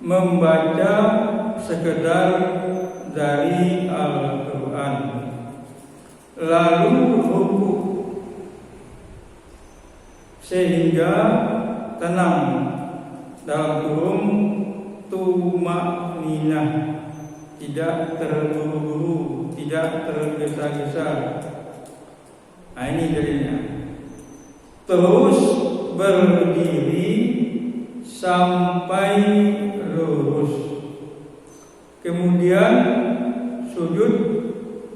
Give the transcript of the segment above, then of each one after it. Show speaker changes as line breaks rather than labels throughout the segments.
membaca sekedar dari Al-Quran, lalu rukuk sehingga tenang dalam kurung tumakninah, tidak terburu-buru, tidak tergesa-gesa. Nah, ini dalilnya. Terus berdiri sampai lurus, kemudian sujud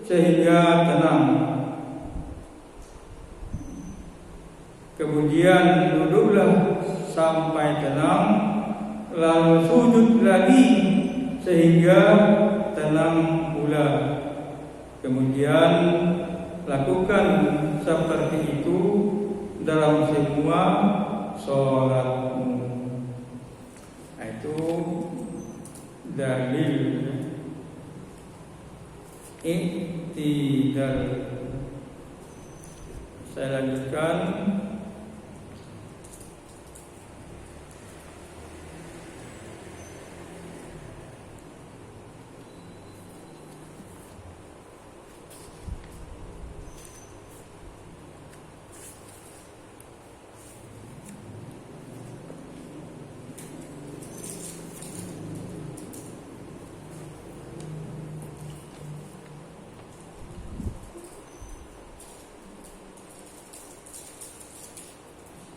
sehingga tenang, kemudian duduklah sampai tenang, lalu sujud lagi sehingga tenang pula. Kemudian lakukan seperti itu dalam semua sholatmu. Nah, itu dalil iktidal. Saya lanjutkan.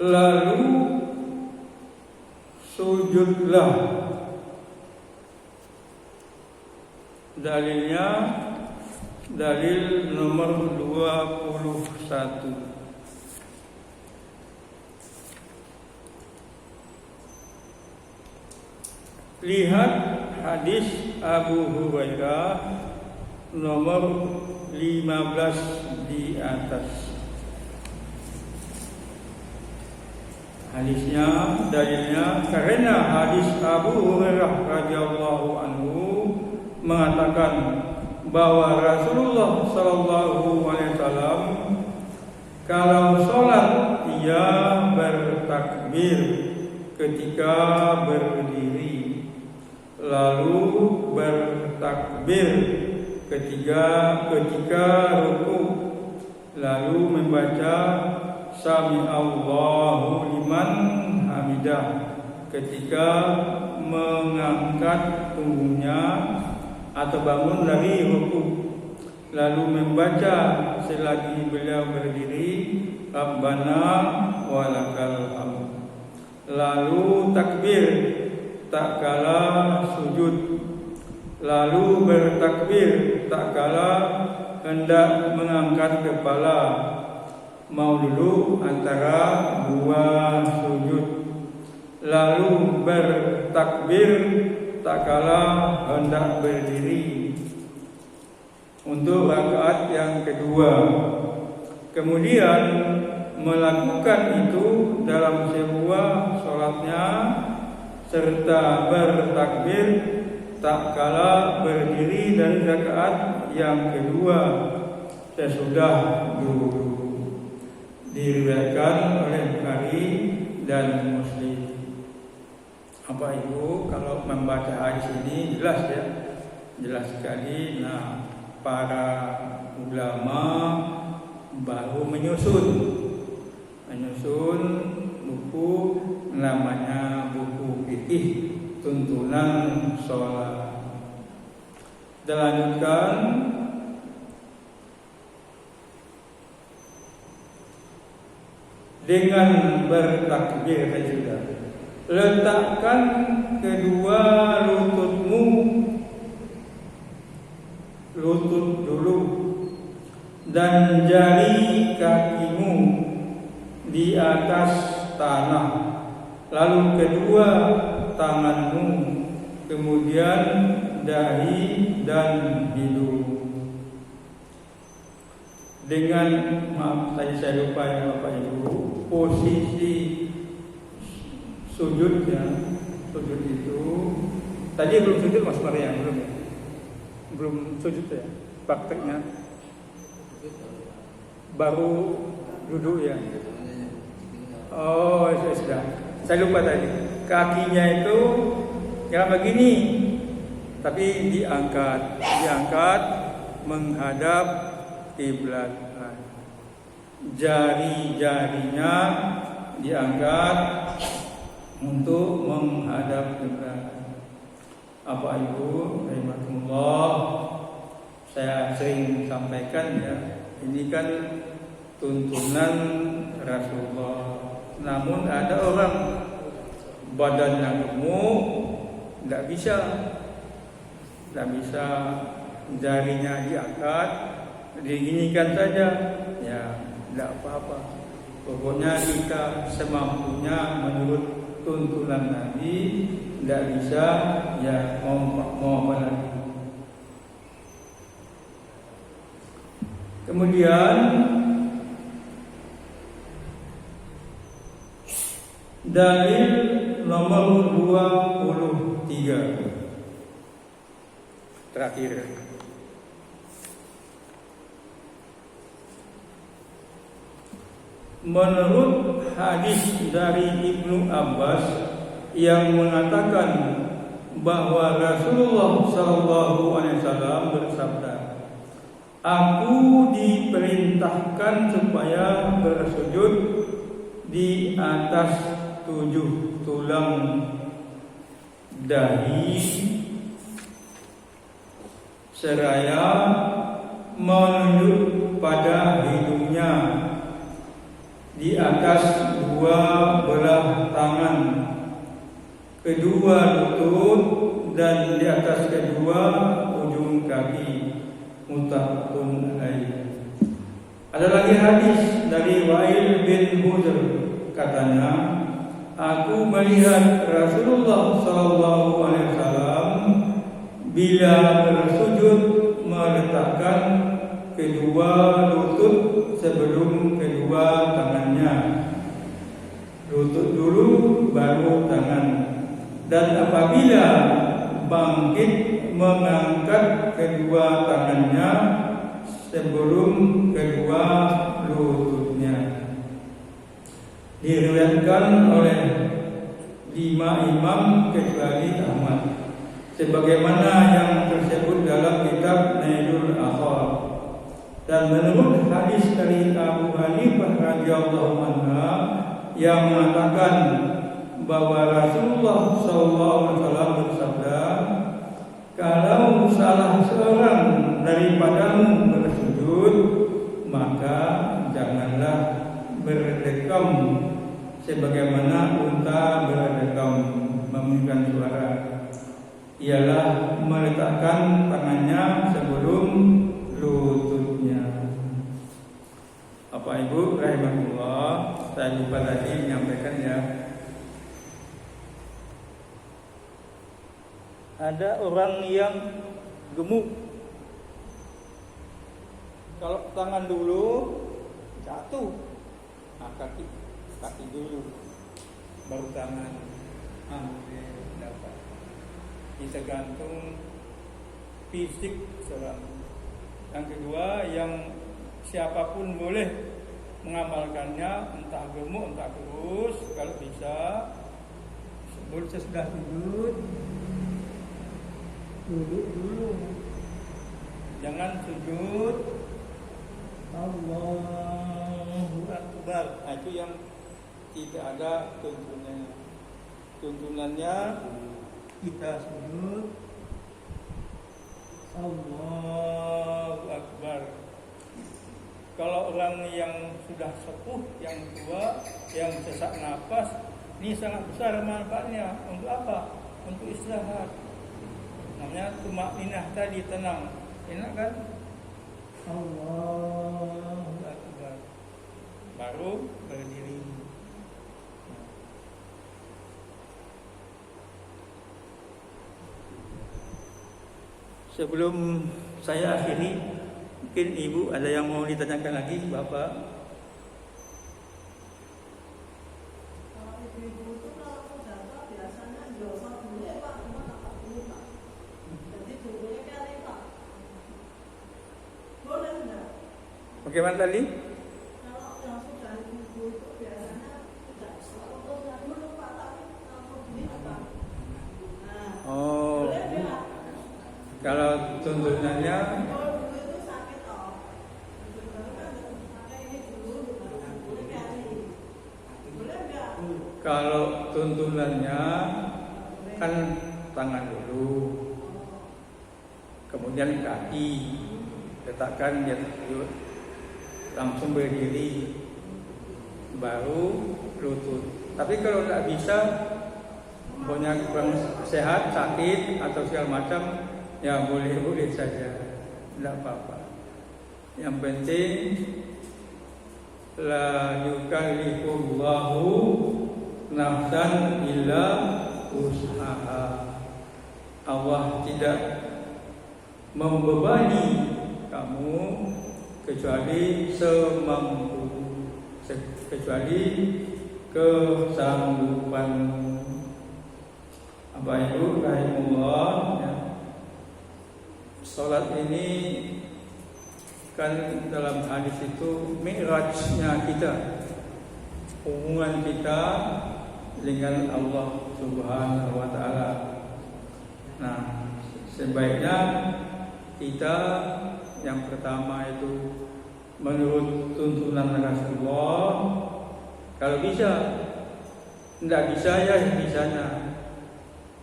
Lalu sujudlah. Dalilnya dalil nomor 21. Lihat hadis Abu Hurairah nomor 15 di atas. Hadisnya, dalilnya karena hadis Abu Hurairah radhiyallahu anhu mengatakan bahwa Rasulullah sallallahu alaihi wasallam kalau sholat ia bertakbir ketika berdiri, lalu bertakbir ketika rukuk, lalu membaca Sami Allahu liman hamidah ketika mengangkat punggungnya atau bangun dari rukuk, lalu membaca selagi beliau berdiri Rabbana walakal hamd, lalu takbir tak kala sujud, lalu bertakbir tak kala hendak mengangkat kepala, mau duduk antara dua sujud, lalu bertakbir tak kala hendak berdiri untuk rakaat yang kedua. Kemudian melakukan itu dalam sebuah sholatnya serta bertakbir tak kala berdiri dari rakaat yang kedua sesudah duduk. Diriwayatkan oleh Bukhari dan Muslim. Apa itu? Kalau membaca hadis ini jelas ya, jelas sekali. Nah, para ulama baru menyusun buku namanya buku fikih tuntunan sholat. Kita lanjutkan. Dengan bertakbir juga, letakkan kedua lututmu, lutut dulu, dan jari kakimu di atas tanah, lalu kedua tanganmu, kemudian dahi dan hidung. Dengan, maaf saya lupa ya Bapak Ibu, posisi sujudnya, sujud itu tadi belum sujud Mas Maria, belum sujud ya, prakteknya baru duduk ya. Oh sudah, saya lupa tadi, kakinya itu ya begini, tapi diangkat menghadap kiblat. Jari-jarinya diangkat untuk menghadap kiblat. Apa Ibu, rahimakumullah, saya sering sampaikan ya, ini kan tuntunan Rasulullah. Namun ada orang badannya gemuk, tidak bisa jarinya diangkat, diginikan saja, ya tidak apa-apa. Pokoknya kita semampunya menurut tuntunan Nabi, tidak bisa ya mau apa lagi. Kemudian dalil nomor 23 terakhir. Menurut hadis dari Ibnu Abbas yang mengatakan bahwa Rasulullah SAW bersabda, "Aku diperintahkan supaya bersujud di atas 7 tulang dahi seraya menunjuk pada hidungnya, di atas 2 belah tangan, kedua lutut, dan di atas kedua ujung kaki." Muttafaqun alaih. Ada lagi hadis dari Wa'il bin Hujr, katanya, "Aku melihat Rasulullah SAW bila bersujud meletakkan kedua lutut sebelum kedua tangannya. Lutut dulu baru tangan. Dan apabila bangkit mengangkat kedua tangannya sebelum kedua lututnya." Diriwayatkan oleh 5 imam kecuali Ahmad, sebagaimana yang tersebut dalam kitab Nailul Awtar. Dan menurut hadis dari Abu Hanifah radhiyallahu anhu yang mengatakan bahwa Rasulullah SAW bersabda, "Kalau salah seorang daripadamu bersujud, maka janganlah berdekam sebagaimana unta berdekam memberikan suara. Ialah meletakkan tangannya sebelum lututnya." Apa Ibu rahimahullah, saya lupa tadi menyampaikan ya. Ada orang yang gemuk, kalau tangan dulu jatuh, nah kaki dulu, baru tangan. Dapat. Ini tergantung fisik seorang. Yang kedua, yang siapapun boleh mengamalkannya, entah gemuk, entah kurus. Kalau bisa, sebelum sesudah sujud, duduk dulu, jangan sujud Allahu Akbar. Nah, itu yang tidak ada tuntunannya. Tuntunannya kita sujud Allahu Akbar. Kalau orang yang sudah sepuh, yang tua, yang sesak nafas, ini sangat besar manfaatnya. Untuk apa? Untuk istirahat. Namanya tumakninah tadi, tenang. Enak kan? Allahu Akbar. Baru berdiri. Sebelum saya akhiri, mungkin Ibu ada yang mau ditanyakan lagi, Bapak?
Kalau ibu-ibu itu kalau jatuh biasanya josor dulu ya Pak, cuma tak dulu Pak. Jadi dulunya kali Pak. Boleh enggak?
Bagaimana tadi?
Kalau yang sudah ibu itu biasanya tidak fotonya dulu Pak, tapi langsung gini Pak. Nah,
Kalau tuntunannya
Kalau dulu itu sakit toh. Baru kan pakai ini dulu, boleh kali. Boleh enggak?
kalau tuntunannya kan tangan dulu, kemudian kaki, letakkan dia sujud, langsung berdiri, baru lutut. Tapi kalau tidak bisa, punya kurang sehat, sakit atau segala macam, ya boleh saja, tidak apa-apa. Yang penting la yukallifullahu nafsan illa usaha. Allah tidak membebani kamu kecuali semampu, kecuali kesanggupanmu. Apa itu rahimullah ya. Salat ini kan dalam hadis itu mi'rajnya kita, hubungan kita dengan Allah Subhanahu wa taala. Nah, sebaiknya kita yang pertama itu menurut tuntunan Rasulullah. Kalau bisa, tidak bisa ya bisanya.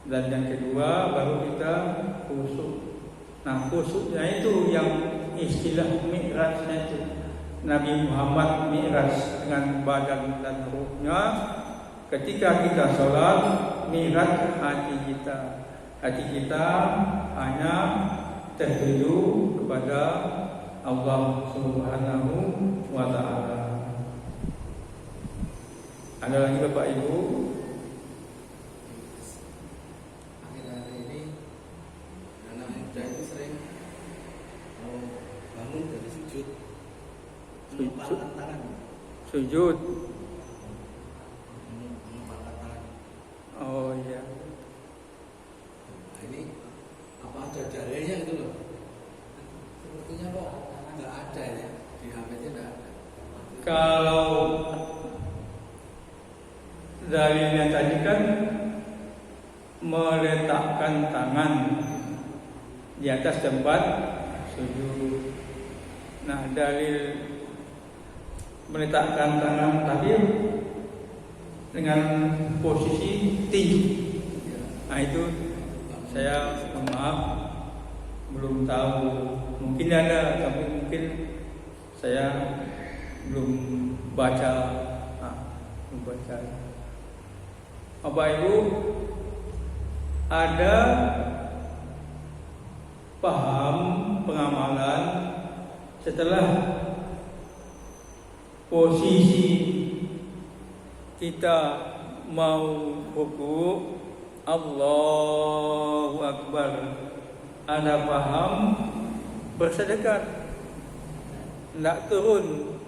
Dan yang kedua baru kita khusyuk. Nah, khusyuknya itu yang istilah mi'rajnya itu. Nabi Muhammad mi'raj dengan badan dan ruhnya. Ketika kita sholat, mi'raj hati kita. Hati kita hanya tertuju kepada Allah Subhanahu wa ta'ala. Ada lagi Bapak Ibu?
Akhir-akhir ini anak muda itu sering mau bangun dari sujud, mengepalkan tangan.
Sujud.
Mengepalkan tangan.
Oh iya.
Nah, ini apa ada dalilnya itu loh? Sepertinya kok nggak ada ya, di HP-nya nggak ada.
Kalau dalilnya tadi kan meletakkan tangan di atas tempat sujud. Nah, dalil meletakkan tangan tadi dengan posisi tinju. Nah, itu saya maaf belum tahu. Mungkin ada, tapi mungkin saya belum baca. Belum baca. Bapak Ibu, ada paham pengamalan setelah posisi kita mau ruku, Allahu Akbar, ada paham bersedekah, tidak turun.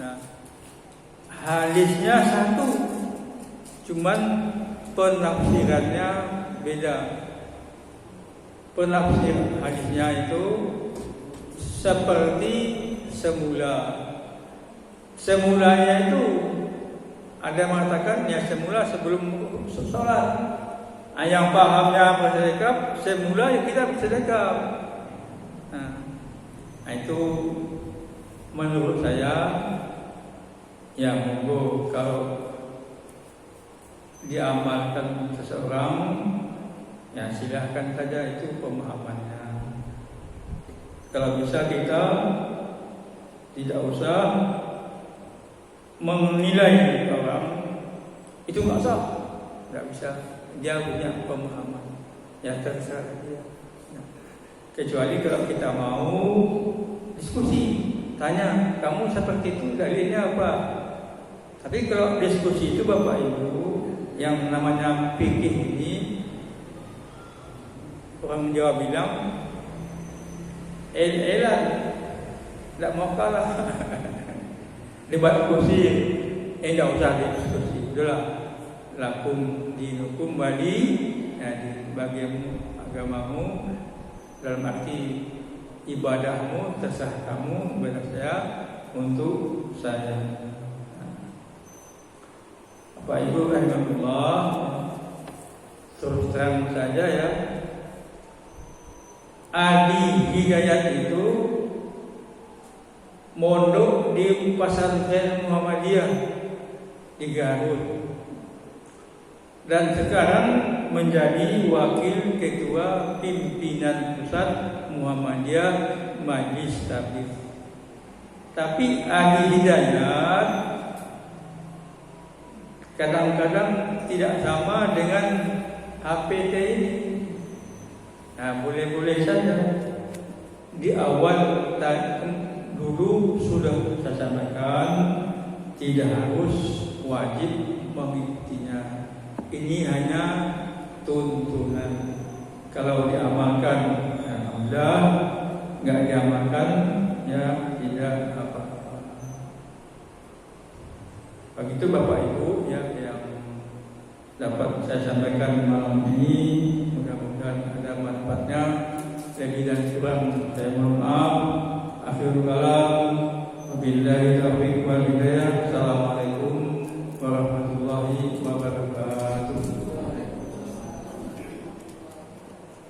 Nah, hadisnya satu, cuman penafsirannya beda. Penafsir hadisnya itu seperti semula. Semulanya itu ada mengatakan ya semula sebelum sholat. Yang pahamnya bersedekah, semula ya kita bersedekah. Nah, itu menurut saya ya monggo kalau diamalkan seseorang ya silahkan saja, itu pemahamannya. Kalau bisa kita tidak usah menilai orang itu nggak sah, nggak bisa. Dia punya pemahaman ya terserah dia. Kecuali kalau kita mau diskusi, tanya kamu seperti itu dalilnya apa. Tapi kalau diskusi itu Bapak Ibu, yang namanya fikih ini, orang Jawa bilang el-elan, tidak mau kalah. Debat kursi, tidak usah diskusi, udahlah. Lakum dinukum wali, ya, bagimu agamamu, dalam arti ibadahmu terserah kamu, ibadah saya untuk saya. Bapak Ibu rahimahullah, terus terang saja ya, Adi Hidayat itu mondok di Pesantren Muhammadiyah di Garut dan sekarang menjadi wakil ketua pimpinan pusat Muhammadiyah Majelis Tabligh. Tapi Adi Hidayat kadang-kadang tidak sama dengan HPT ini. Nah, boleh-boleh saja di awal dulu sudah saya sampaikan tidak harus wajib mengikutinya. Ini hanya tuntunan. Kalau diamalkan, alhamdulillah. Nggak diamalkan, ya tidak apa-apa. Begitu Bapak Ibu ya yang dapat saya sampaikan malam ini, mudah-mudahan ada manfaatnya. Lebih dan kurang saya mohon maaf. Akhirul kalam, wabillahi taufiq wal hidayah. Assalamualaikum.